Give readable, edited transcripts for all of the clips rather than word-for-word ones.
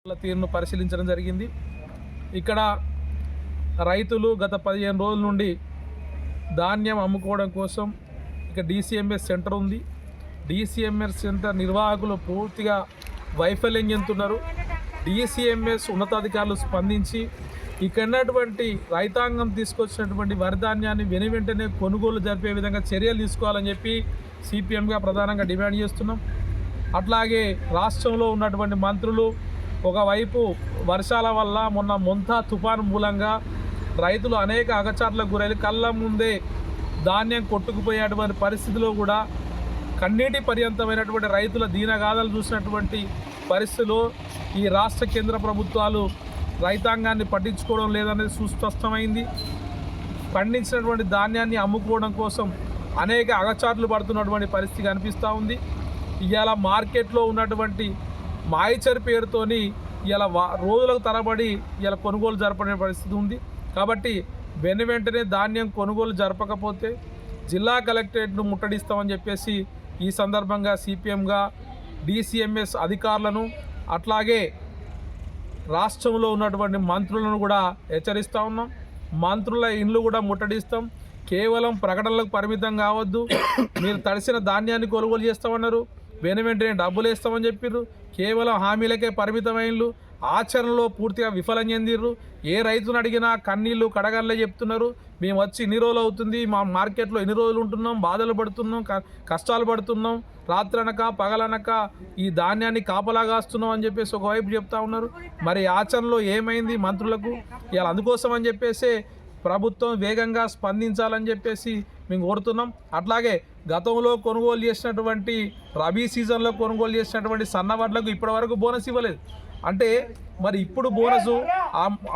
తీరును పరిశీలించడం జరిగింది. ఇక్కడ రైతులు గత 15 రోజుల నుండి ధాన్యం అమ్ముకోవడం కోసం ఇక DCMS సెంటర్ ఉంది. DCMS సెంటర్ నిర్వాహకులు పూర్తిగా వైఫల్యం చెందుతున్నారు. DCMS ఉన్నతాధికారులు స్పందించి ఇక్కడున్నటువంటి రైతాంగం తీసుకొచ్చినటువంటి వరి ధాన్యాన్ని వెనువెంటనే కొనుగోలు జరిపే విధంగా చర్యలు తీసుకోవాలని చెప్పి CPMగా ప్రధానంగా డిమాండ్ చేస్తున్నాం. అట్లాగే రాష్ట్రంలో ఉన్నటువంటి మంత్రులు ఒకవైపు వర్షాల వల్ల మొన్న మొంతా తుఫాను మూలంగా రైతులు అనేక అగచాట్లకు గురైన కళ్ళ ముందే ధాన్యం కొట్టుకుపోయేటువంటి పరిస్థితిలో కూడా కన్నీటి పర్యంతమైనటువంటి రైతుల దీనగాథలు చూసినటువంటి పరిస్థితిలో ఈ రాష్ట్ర కేంద్ర ప్రభుత్వాలు రైతాంగాన్ని పట్టించుకోవడం లేదనేది సుస్పష్టమైంది. పండించినటువంటి ధాన్యాన్ని అమ్ముకోవడం కోసం అనేక అగచాట్లు పడుతున్నటువంటి పరిస్థితి కనిపిస్తూ ఉంది. ఇవాళ మార్కెట్లో ఉన్నటువంటి మాయిచర్ పేరుతోని ఇలా రోజులకు తరబడి ఇలా కొనుగోలు జరపనే పరిస్థితి ఉంది. కాబట్టి వెంటనే ధాన్యం కొనుగోలు జరపకపోతే జిల్లా కలెక్టరేట్ను ముట్టడిస్తామని చెప్పేసి ఈ సందర్భంగా CPMగా DCMS అధికారులను అట్లాగే రాష్ట్రంలో ఉన్నటువంటి మంత్రులను కూడా హెచ్చరిస్తూ ఉన్నాం. మంత్రుల ఇండ్లు కూడా ముట్టడిస్తాం. కేవలం ప్రకటనలకు పరిమితం కావద్దు. మీరు తడిసిన ధాన్యాన్ని కొనుగోలు చేస్తామన్నారు, వెంటనే డబ్బులు వేస్తామని చెప్పిర్రు. కేవలం హామీలకే పరిమితమైనలు, ఆచరణలో పూర్తిగా విఫలం చెందిర్రు. ఏ రైతును అడిగినా కన్నీళ్ళు కడగల్లే చెప్తున్నారు. మేము వచ్చి ఇన్ని రోజులు అవుతుంది, మా మార్కెట్లో ఎన్ని రోజులు ఉంటున్నాం, బాధలు పడుతున్నాం, కష్టాలు పడుతున్నాం, రాత్రనక పగలనక ఈ ధాన్యాన్ని కాపలాగాస్తున్నాం అని చెప్పేసి ఒకవైపు చెప్తా ఉన్నారు. మరి ఆచరణలో ఏమైంది మంత్రులకు? ఇలా అందుకోసం అని చెప్పేసి ప్రభుత్వం వేగంగా స్పందించాలని చెప్పేసి మేము కోరుతున్నాం. అట్లాగే గతంలో కొనుగోలు చేసినటువంటి రబీ సీజన్లో కొనుగోలు చేసినటువంటి సన్నవడ్లకు ఇప్పటివరకు బోనస్ ఇవ్వలేదు. అంటే మరి ఇప్పుడు బోనసు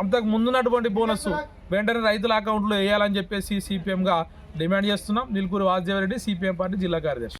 అంతకు ముందున్నటువంటి బోనస్ వెంటనే రైతుల అకౌంట్లో వేయాలని చెప్పేసి CPMగా డిమాండ్ చేస్తున్నాం. నిల్కూరి వాసుదేవరెడ్డి, CPM పార్టీ జిల్లా కార్యదర్శి.